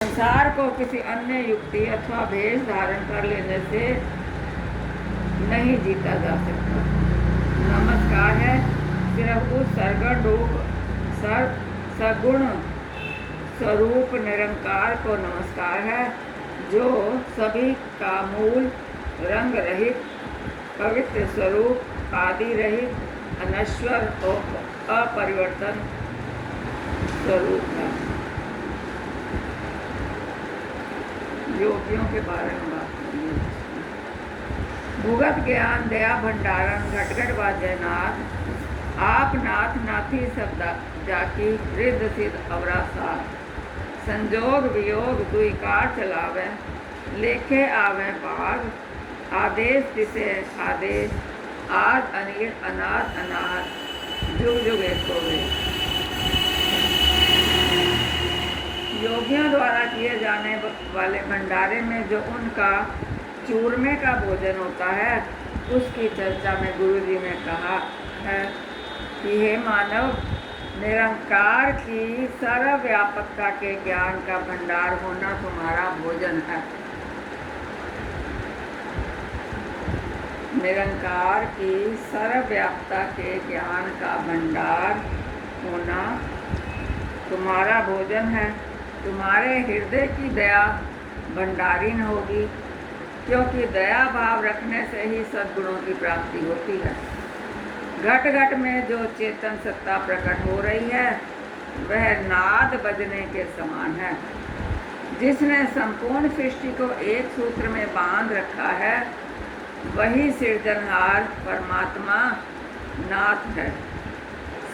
संसार को किसी अन्य युक्ति अथवा भेष धारण कर लेने से नहीं जीता जा सकता। नमस्कार है सिर्फ उस सगुण स्वरूप निरंकार को नमस्कार है जो सभी का मूल, रंग रहित, पवित्र स्वरूप, आदि रहित, अनश्वर और अपरिवर्तन स्वरूप है। योगियों के बारे में बात करिए। भूगत ज्ञान दया भंडारण घटघट वाजयनाथ, आप नाथ नाथी सब जाकी रिद्ध सिद्ध अवरासा, संजोग वियोग दुईकार चलावे, लेखे आवे बाग, आदेश दिसे आदेश, आद अनिल अनाद अनाद, जुग जुग एक होवे। योगियों द्वारा किए जाने वाले भंडारे में जो उनका चूरमे का भोजन होता है, उसकी चर्चा में गुरु जी ने कहा है कि हे मानव, निरंकार की सर्वव्यापकता के ज्ञान का भंडार होना तुम्हारा भोजन है। निरंकार की सर्वव्यापकता के ज्ञान का भंडार होना तुम्हारा भोजन है। तुम्हारे हृदय की दया भंडारीन होगी, क्योंकि दया भाव रखने से ही सद्गुणों की प्राप्ति होती है। घट घट में जो चेतन सत्ता प्रकट हो रही है, वह नाद बजने के समान है। जिसने संपूर्ण सृष्टि को एक सूत्र में बांध रखा है, वही सृजनहार परमात्मा नाथ है।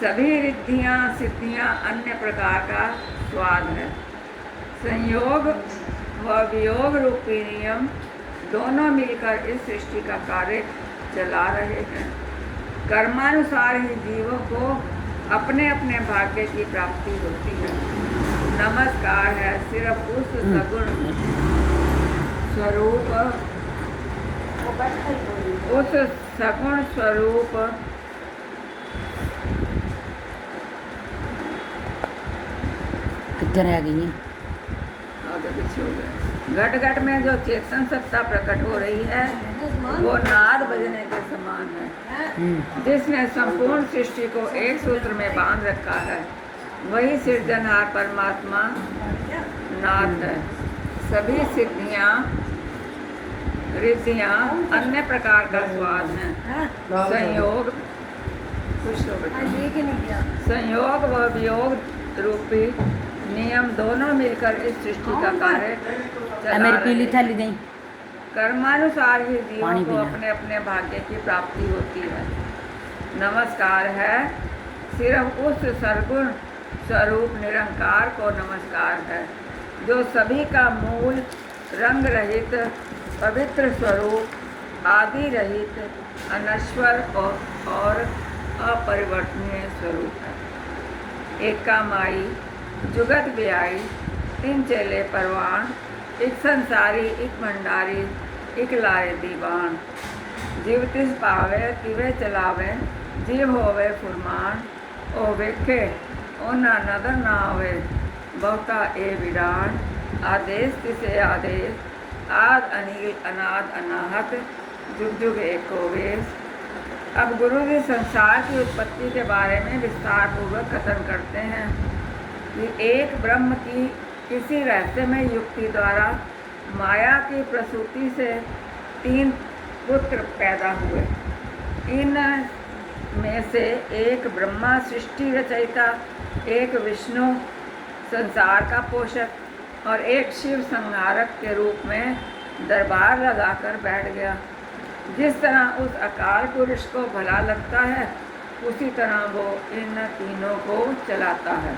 सभी रिद्धियाँ सिद्धियाँ अन्य प्रकार का स्वाद है। संयोग व वियोग रूपी नियम दोनों मिलकर इस सृष्टि का कार्य चला रहे हैं। कर्मानुसार ही जीवों को अपने अपने भाग्य की प्राप्ति होती है। नमस्कार है सिर्फ उस सगुण स्वरूप, उस सगुण स्वरूप किधर आ गई है? घट घट में जो चेतन सत्ता प्रकट हो रही है, वो नाद बजने के समान है। जिसने संपूर्ण सृष्टि को एक सूत्र में बांध रखा है, वही सृजनहार परमात्मा नाथ है। सभी सिद्धियाँ रिद्धियाँ अन्य प्रकार का स्वाद है। संयोग व वियोग रूपी नियम दोनों मिलकर इस सृष्टि का कार्य चला रहे हैं। कर्मानुसार ही जीवों को अपने अपने भाग्य की प्राप्ति होती है। नमस्कार है सिर्फ उस सरगुण स्वरूप निरंकार को नमस्कार है, जो सभी का मूल, रंग रहित, पवित्र स्वरूप, आदि रहित, अनश्वर और अपरिवर्तनीय स्वरूप है। एका माई जुगत ब्याई, तीन चेले परवान, एक संसारी, एक भंडारी, एक लाए दीवान। जीव तिस पावे तिवे चलावे, जीव होवे फुरमान, ओ वेखे ओ ना नदर ना आवे, बहुता ए विरान। आदेश तिसे आदेश, आद अनिल अनाद अनाहत, जुग जुग एक होवेश। अब गुरु जी संसार की उत्पत्ति के बारे में विस्तार पूर्वक कथन करते हैं कि एक ब्रह्म की किसी रहस्यमय युक्ति द्वारा माया की प्रसूति से 3 पुत्र पैदा हुए। इन में से एक ब्रह्मा सृष्टि रचयिता, एक विष्णु संसार का पोषक और एक शिव संहारक के रूप में दरबार लगाकर बैठ गया। जिस तरह उस अकाल पुरुष को भला लगता है, उसी तरह वो इन तीनों को चलाता है।